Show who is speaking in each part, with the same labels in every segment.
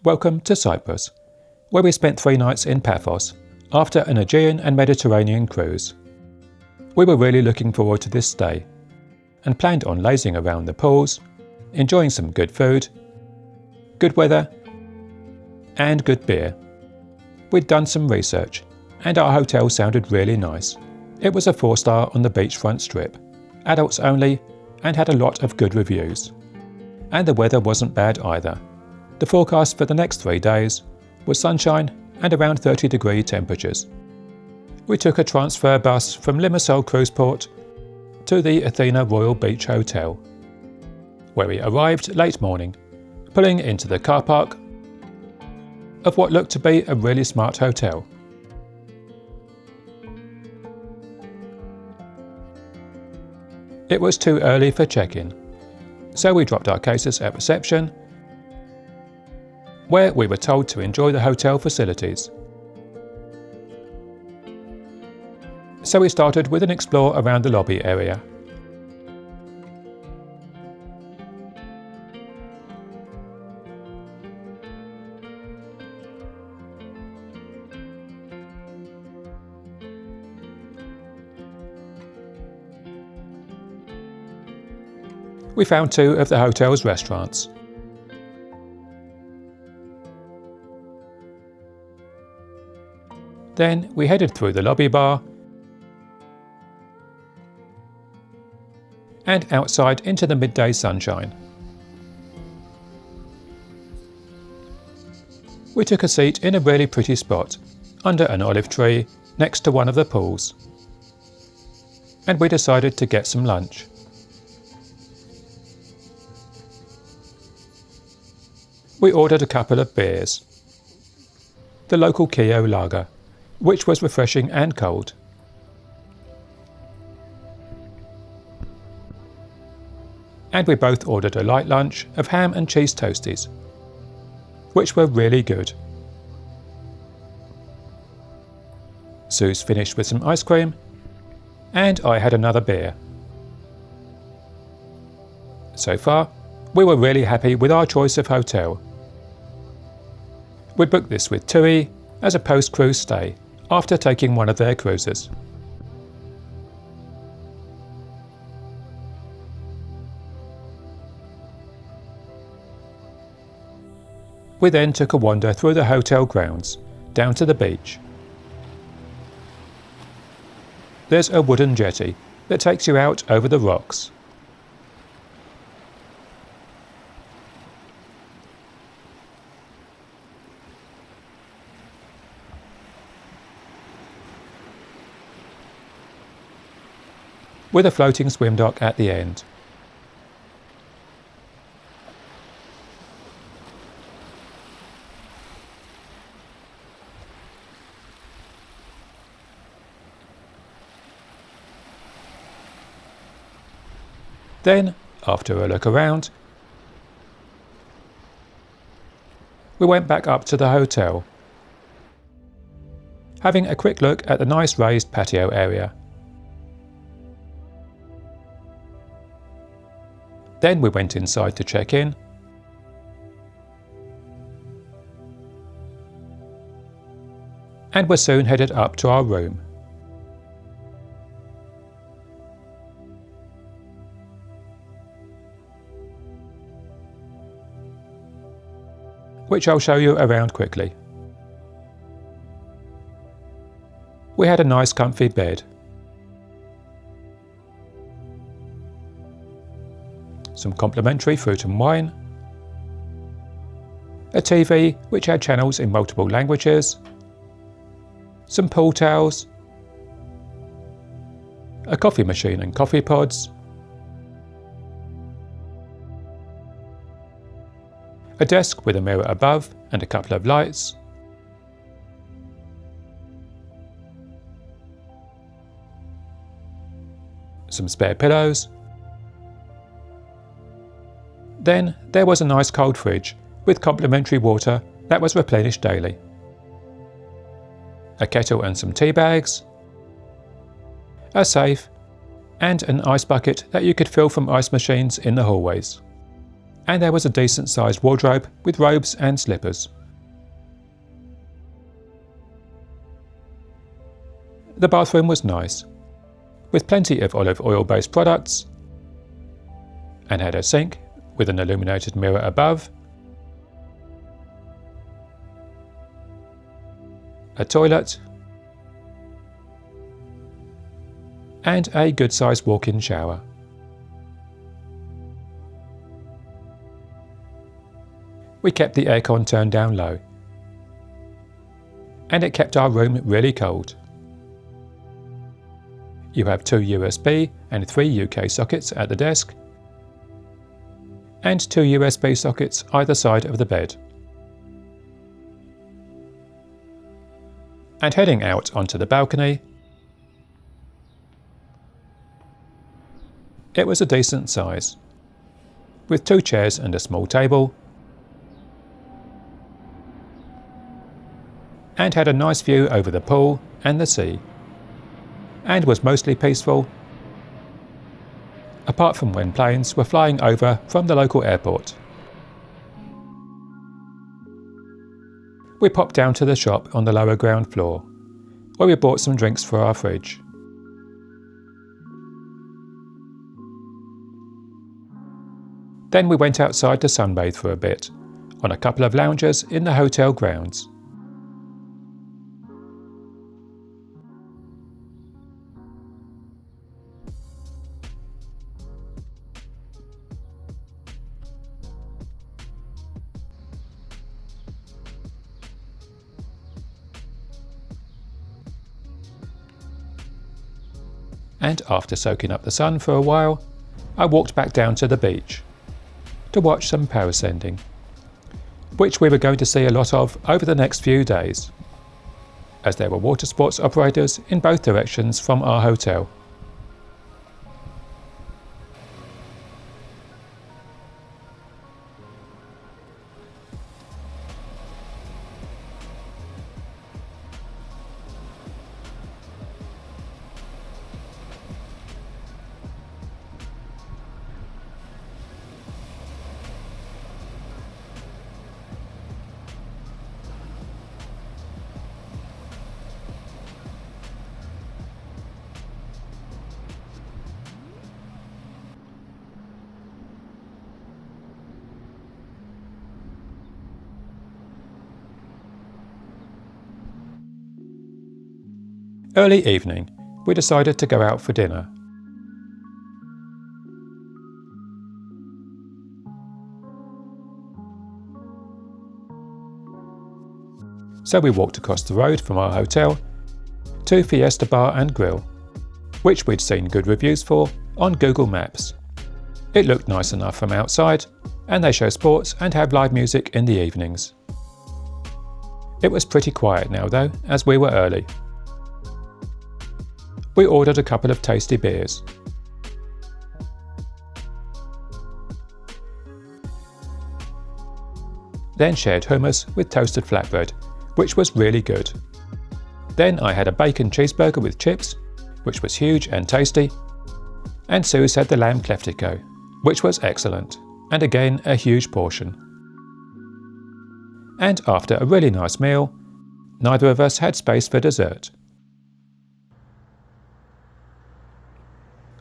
Speaker 1: Welcome to Cyprus, where we spent 3 nights in Paphos after an Aegean and Mediterranean cruise. We were really looking forward to this stay and planned on lazing around the pools, enjoying some good food, good weather and good beer. We'd done some research and our hotel sounded really nice. It was a 4-star on the beachfront strip, adults only, and had a lot of good reviews. And the weather wasn't bad either. The forecast for the next 3 days was sunshine and around 30-degree temperatures. We took a transfer bus from Marella Cruise port to the Athena Royal Beach Hotel, where we arrived late morning, pulling into the car park of what looked to be a really smart hotel. It was too early for check-in, so we dropped our cases at reception, where we were told to enjoy the hotel facilities. So we started with an explore around the lobby area. We found 2 of the hotel's restaurants. Then we headed through the lobby bar and outside into the midday sunshine. We took a seat in a really pretty spot under an olive tree next to one of the pools, and we decided to get some lunch. We ordered a couple of beers. The local Kio lager, which was refreshing and cold. And we both ordered a light lunch of ham and cheese toasties, which were really good. Suze finished with some ice cream, and I had another beer. So far, we were really happy with our choice of hotel. We'd booked this with TUI as a post-cruise stay after taking one of their cruises. We then took a wander through the hotel grounds, down to the beach. There's a wooden jetty that takes you out over the rocks. With a floating swim dock at the end. Then, after a look around, we went back up to the hotel, having a quick look at the nice raised patio area. Then we went inside to check in, and were soon headed up to our room. Which I'll show you around quickly. We had a nice comfy bed, some complimentary fruit and wine, a TV which had channels in multiple languages, some pool towels, a coffee machine and coffee pods, a desk with a mirror above and a couple of lights, some spare pillows. Then there was a nice cold fridge with complimentary water that was replenished daily, a kettle and some tea bags, a safe, and an ice bucket that you could fill from ice machines in the hallways. and there was a decent sized wardrobe with robes and slippers. The bathroom was nice, with plenty of olive oil based products, and had a sink with an illuminated mirror above, a toilet, and a good sized walk-in shower. We kept the aircon turned down low, and it kept our room really cold. You have 2 USB and 3 UK sockets at the desk, and 2 USB sockets either side of the bed. And heading out onto the balcony, it was a decent size, with 2 chairs and a small table, and had a nice view over the pool and the sea, and was mostly peaceful, apart from when planes were flying over from the local airport. We popped down to the shop on the lower ground floor, where we bought some drinks for our fridge. Then we went outside to sunbathe for a bit, on a couple of lounges in the hotel grounds. And after soaking up the sun for a while, I walked back down to the beach to watch some parasending, which we were going to see a lot of over the next few days, as there were water sports operators in both directions from our hotel. Early evening, we decided to go out for dinner. So we walked across the road from our hotel to Fiesta Bar and Grill, which we'd seen good reviews for on Google Maps. It looked nice enough from outside, and they show sports and have live music in the evenings. It was pretty quiet now though, as we were early. We ordered a couple of tasty beers. Then shared hummus with toasted flatbread, which was really good. Then I had a bacon cheeseburger with chips, which was huge and tasty, and Suze had the lamb cleftico, which was excellent, and again a huge portion. And after a really nice meal, neither of us had space for dessert.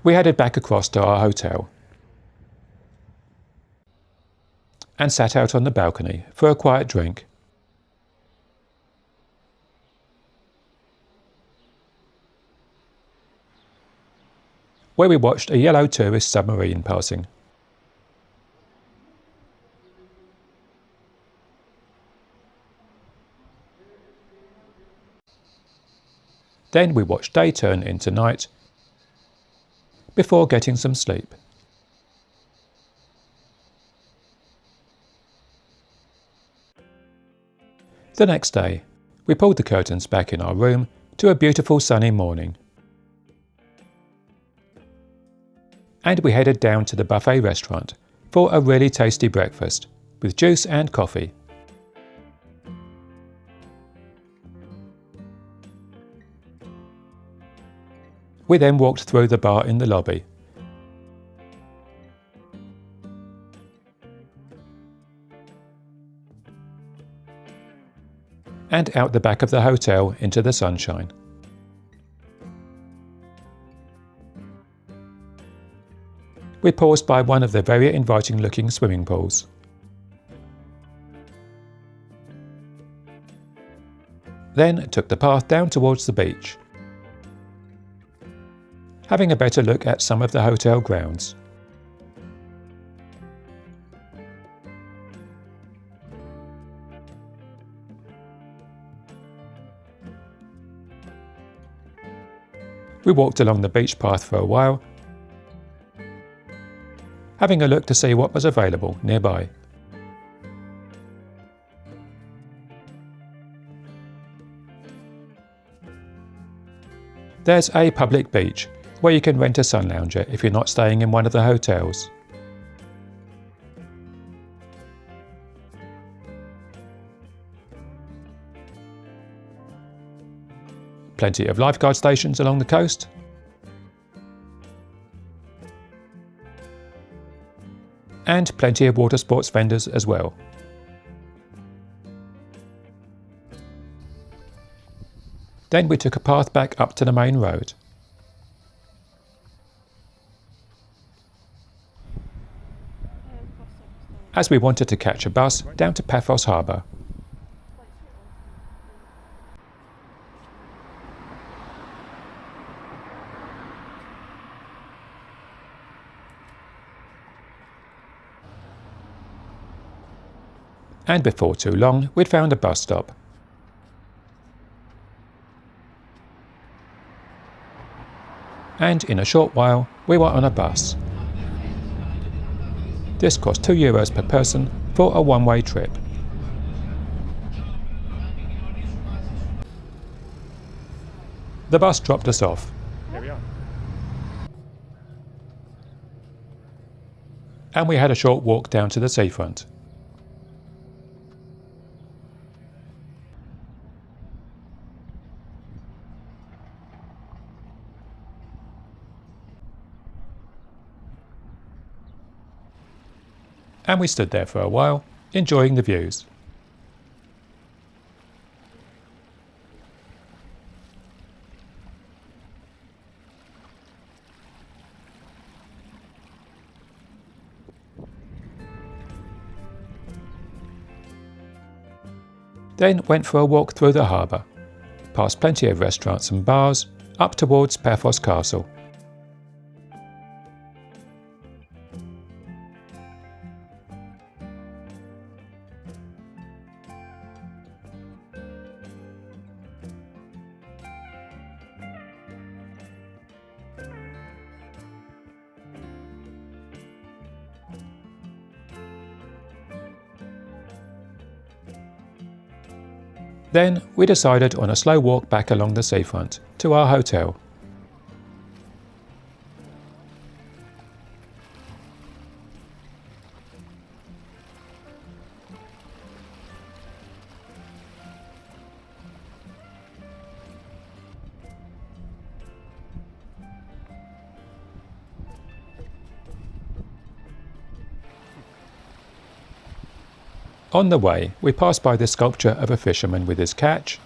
Speaker 1: We headed back across to our hotel and sat out on the balcony for a quiet drink. Where we watched a yellow tourist submarine passing. Then we watched day turn into night before getting some sleep. The next day, we pulled the curtains back in our room to a beautiful sunny morning. And we headed down to the buffet restaurant for a really tasty breakfast with juice and coffee. We then walked through the bar in the lobby and out the back of the hotel into the sunshine. We paused by one of the very inviting looking swimming pools. Then took the path down towards the beach, having a better look at some of the hotel grounds. We walked along the beach path for a while, having a look to see what was available nearby. There's a public beach where you can rent a sun lounger if you're not staying in one of the hotels. Plenty of lifeguard stations along the coast. And plenty of water sports vendors as well. Then we took a path back up to the main road. As we wanted to catch a bus down to Paphos harbour. And before too long, we'd found a bus stop. And in a short while, we were on a bus. This cost €2 per person for a one-way trip. The bus dropped us off.
Speaker 2: Here we are.
Speaker 1: And we had a short walk down to the seafront. And we stood there for a while, enjoying the views. Then went for a walk through the harbour, past plenty of restaurants and bars, up towards Paphos Castle. Then we decided on a slow walk back along the seafront to our hotel. On the way, we passed by the sculpture of a fisherman with his catch,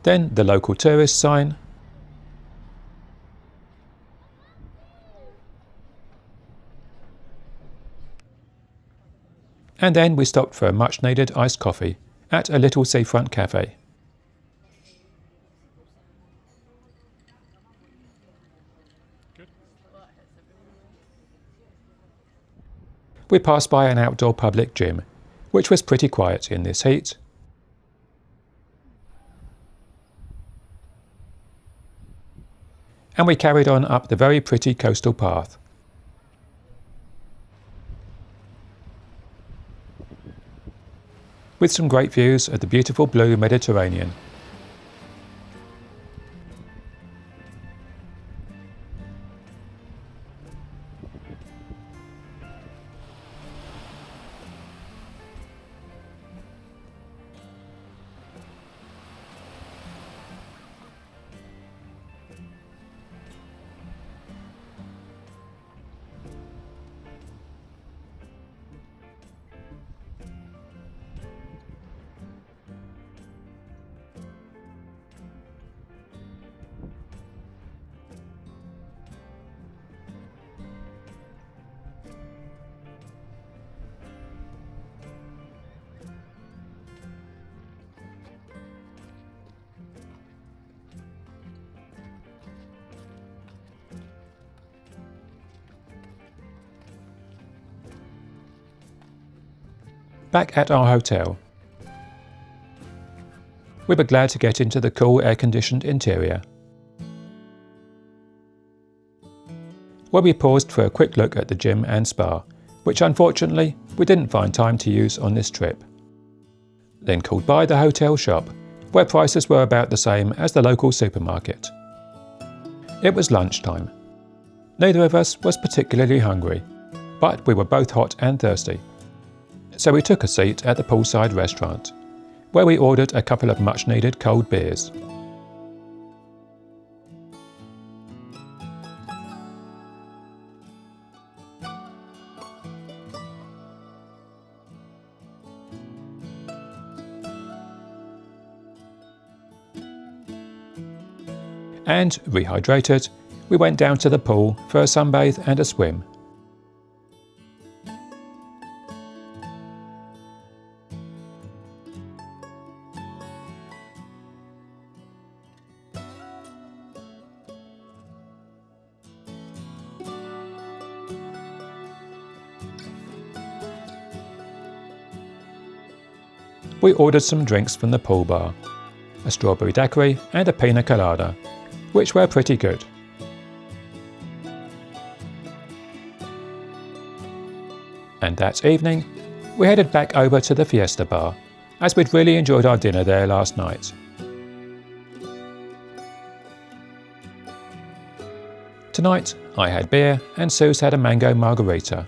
Speaker 1: then the local tourist sign, and then we stopped for a much needed iced coffee at a little seafront cafe. We passed by an outdoor public gym, which was pretty quiet in this heat. And we carried on up the very pretty coastal path. With some great views of the beautiful blue Mediterranean. Back at our hotel, we were glad to get into the cool air-conditioned interior, where we paused for a quick look at the gym and spa, which unfortunately we didn't find time to use on this trip. Then called by the hotel shop, where prices were about the same as the local supermarket. It was lunchtime. Neither of us was particularly hungry, but we were both hot and thirsty. So we took a seat at the Poolside restaurant, where we ordered a couple of much-needed cold beers. And, rehydrated, we went down to the pool for a sunbathe and a swim. We ordered some drinks from the pool bar, a strawberry daiquiri and a pina colada, which were pretty good. And that evening, we headed back over to the Fiesta bar, as we'd really enjoyed our dinner there last night. Tonight, I had beer and Suze had a mango margarita.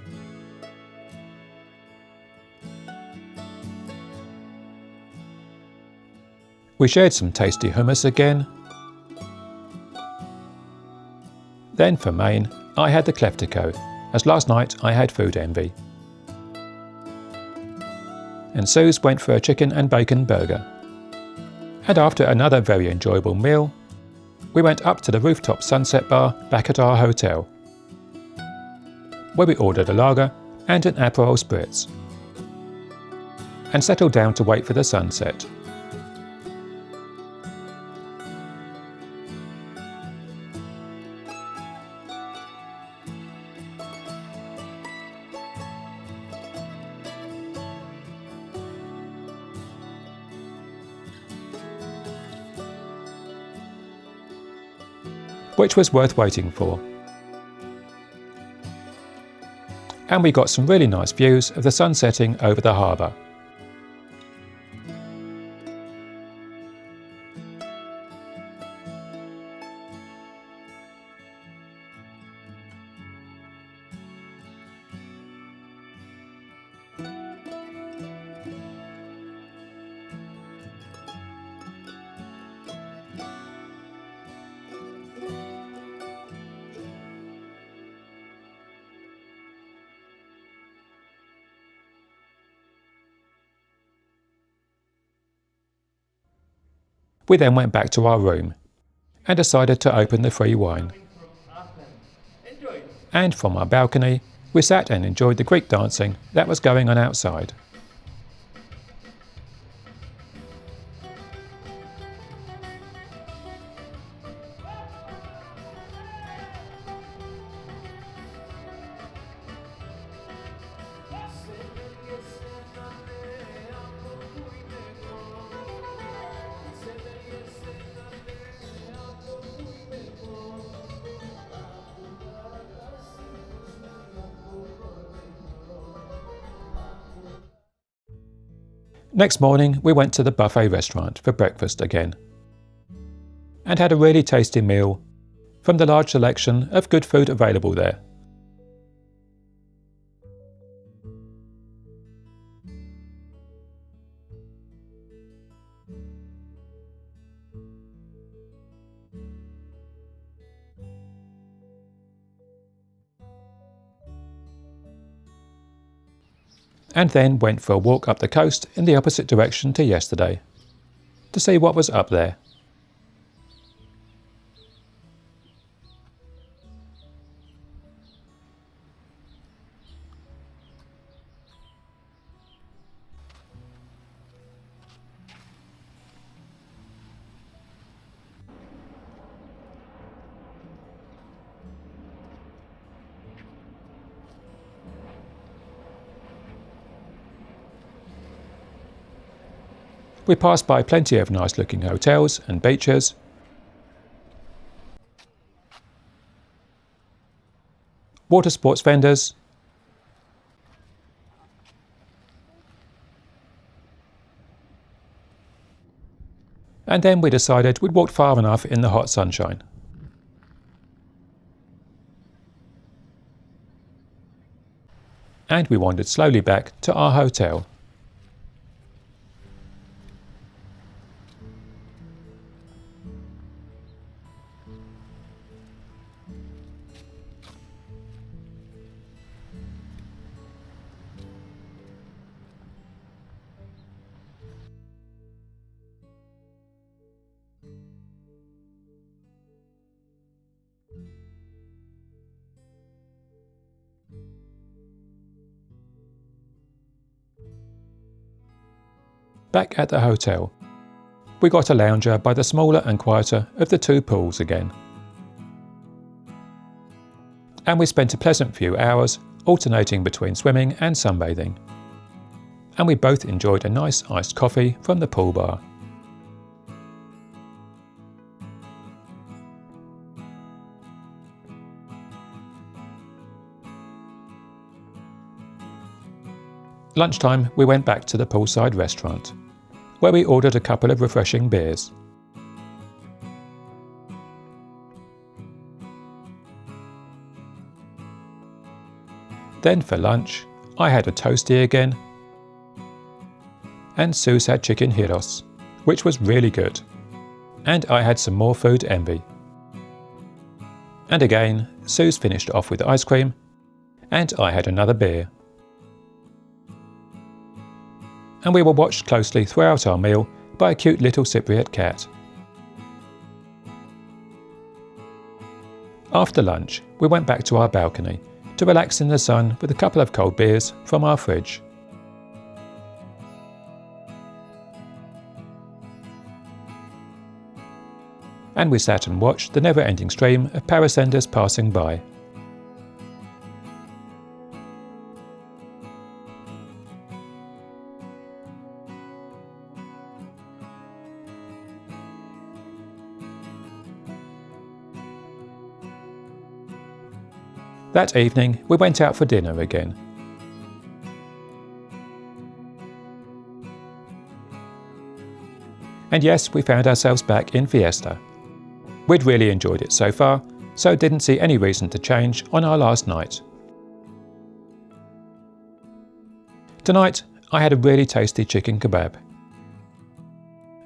Speaker 1: We shared some tasty hummus again. Then for main, I had the Kleftico, as last night I had food envy. And Suze went for a chicken and bacon burger. And after another very enjoyable meal, we went up to the rooftop sunset bar back at our hotel, where we ordered a lager and an Aperol Spritz, and settled down to wait for the sunset. Which was worth waiting for. And we got some really nice views of the sun setting over the harbour. We then went back to our room and decided to open the free wine. And from our balcony, we sat and enjoyed the Greek dancing that was going on outside. Next morning, we went to the buffet restaurant for breakfast again, and had a really tasty meal from the large selection of good food available there. And then went for a walk up the coast in the opposite direction to yesterday, to see what was up there. We passed by plenty of nice looking hotels and beaches, water sports vendors, and then we decided we'd walked far enough in the hot sunshine. And we wandered slowly back to our hotel. Back at the hotel, we got a lounger by the smaller and quieter of the two pools again. And we spent a pleasant few hours alternating between swimming and sunbathing. And we both enjoyed a nice iced coffee from the pool bar. Lunchtime, we went back to the Poolside restaurant, where we ordered a couple of refreshing beers. Then for lunch, I had a toastie again, and Suze had chicken gyros, which was really good, and I had some more food envy. And again, Suze finished off with ice cream, and I had another beer. And we were watched closely throughout our meal by a cute little Cypriot cat. After lunch, we went back to our balcony to relax in the sun with a couple of cold beers from our fridge. And we sat and watched the never-ending stream of parasenders passing by. That evening, we went out for dinner again. And yes, we found ourselves back in Fiesta. We'd really enjoyed it so far, so didn't see any reason to change on our last night. Tonight, I had a really tasty chicken kebab.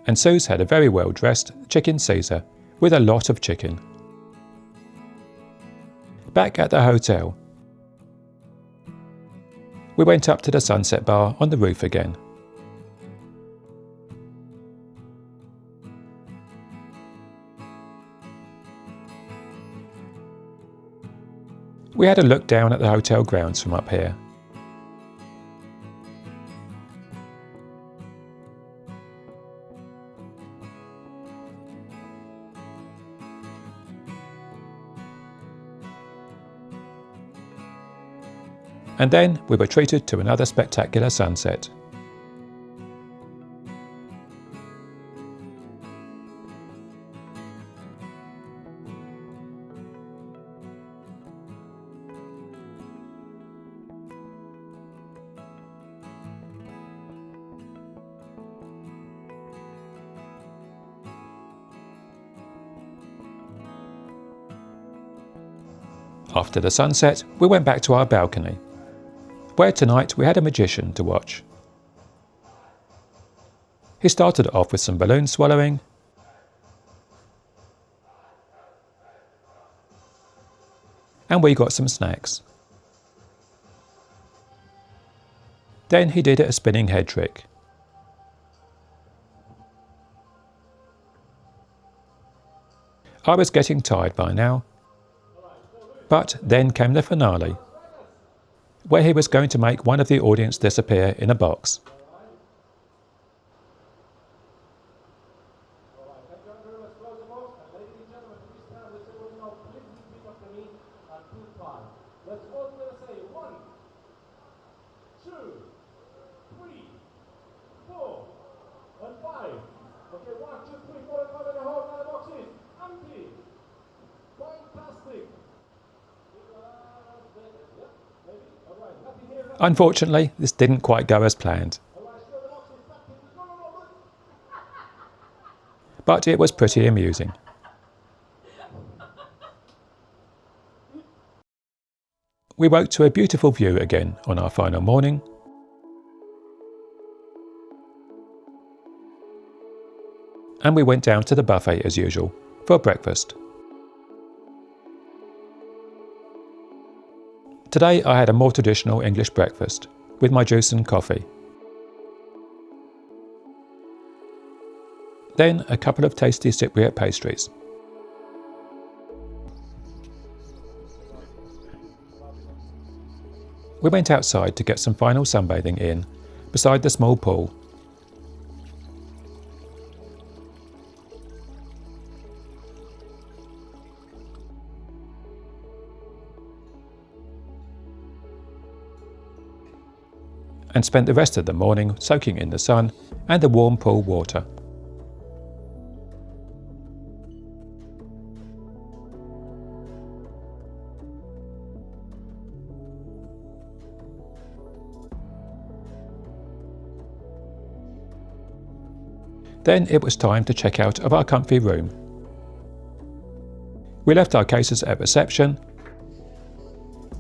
Speaker 1: And Suze had a very well-dressed chicken Caesar with a lot of chicken. Back at the hotel, we went up to the sunset bar on the roof again. We had a look down at the hotel grounds from up here. And then we were treated to another spectacular sunset. After the sunset, we went back to our balcony, where tonight we had a magician to watch. He started off with some balloon swallowing, and we got some snacks. Then he did a spinning head trick. I was getting tired by now, but then came the finale, where he was going to make one of the audience disappear in a box.
Speaker 2: Two, three, four, and 5.
Speaker 1: Unfortunately, this didn't quite go as planned. But it was pretty amusing. We woke to a beautiful view again on our final morning, and we went down to the buffet as usual for breakfast. Today I had a more traditional English breakfast with my juice and coffee. Then a couple of tasty Cypriot pastries. We went outside to get some final sunbathing in beside the small pool. And spent the rest of the morning soaking in the sun and the warm pool water. Then it was time to check out of our comfy room. We left our cases at reception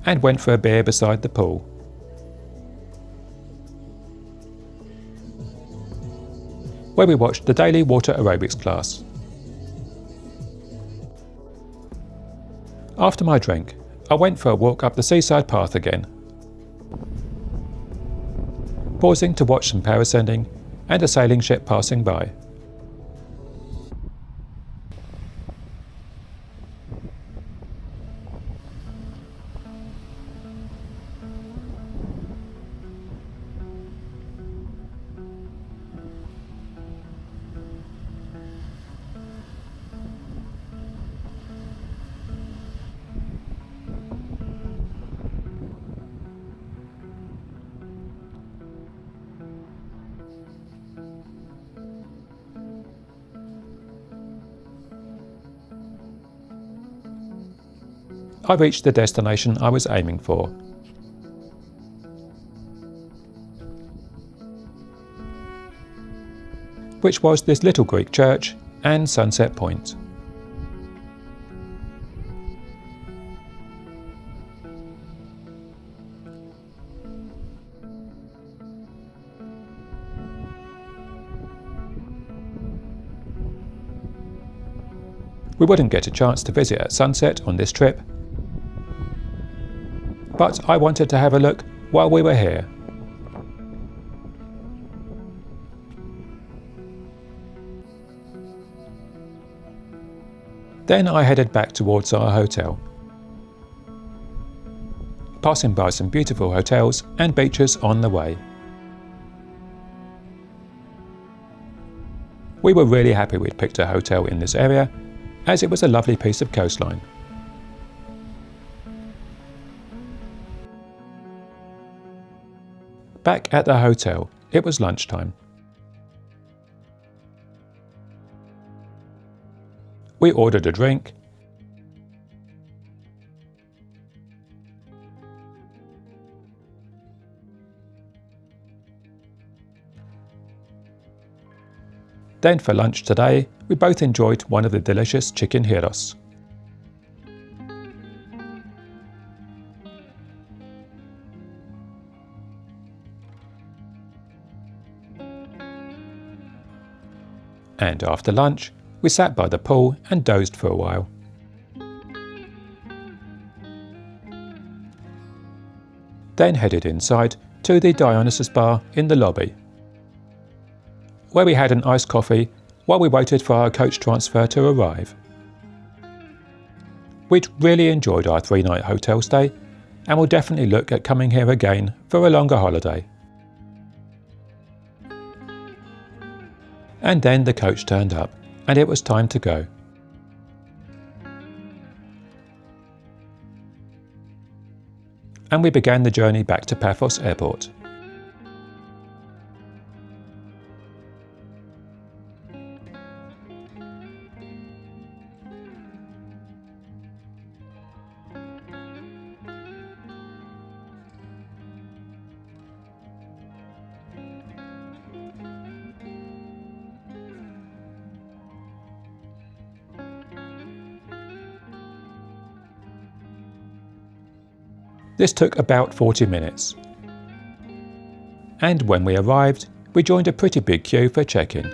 Speaker 1: and went for a beer beside the pool. Where we watched the daily water aerobics class. After my drink, I went for a walk up the seaside path again, pausing to watch some parasailing and a sailing ship passing by. I reached the destination I was aiming for. Which was this little Greek church and Sunset Point. We wouldn't get a chance to visit at sunset on this trip, but I wanted to have a look while we were here. Then I headed back towards our hotel, passing by some beautiful hotels and beaches on the way. We were really happy we'd picked a hotel in this area, as it was a lovely piece of coastline. Back at the hotel, it was lunchtime. We ordered a drink, then for lunch today, we both enjoyed one of the delicious chicken gyros. And after lunch, we sat by the pool and dozed for a while. Then headed inside to the Dionysus bar in the lobby, where we had an iced coffee while we waited for our coach transfer to arrive. We'd really enjoyed our 3-night hotel stay and will definitely look at coming here again for a longer holiday. And then the coach turned up and it was time to go. And we began the journey back to Paphos airport. This took about 40 minutes. And when we arrived, we joined a pretty big queue for check-in.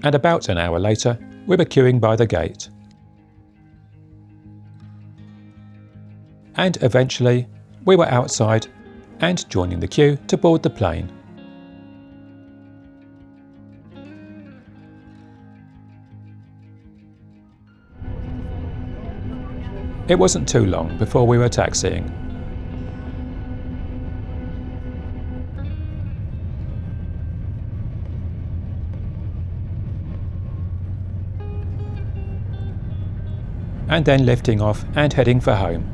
Speaker 1: And about an hour later, we were queuing by the gate. And eventually, we were outside and joining the queue to board the plane. It wasn't too long before we were taxiing. And then lifting off and heading for home.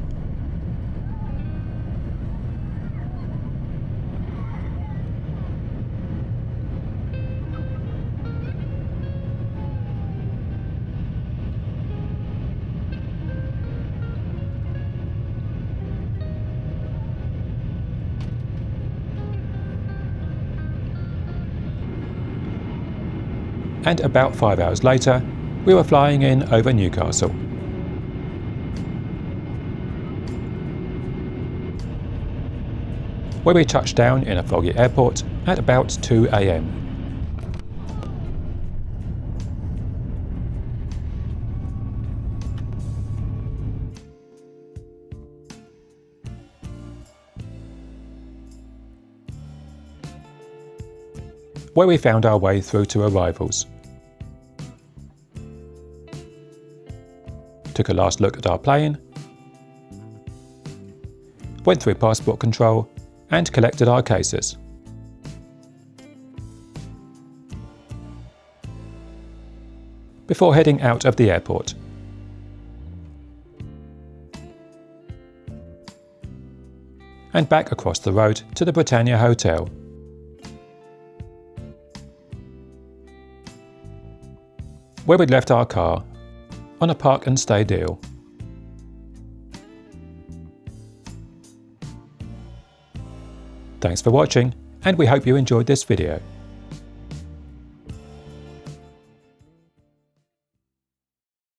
Speaker 1: And about 5 hours later, we were flying in over Newcastle. Where we touched down in a foggy airport at about 2 AM. Where we found our way through to arrivals. Took a last look at our plane, went through passport control and collected our cases. Before heading out of the airport. And back across the road to the Britannia Hotel. Where we'd left our car on a park and stay deal. Thanks for watching, and we hope you enjoyed this video.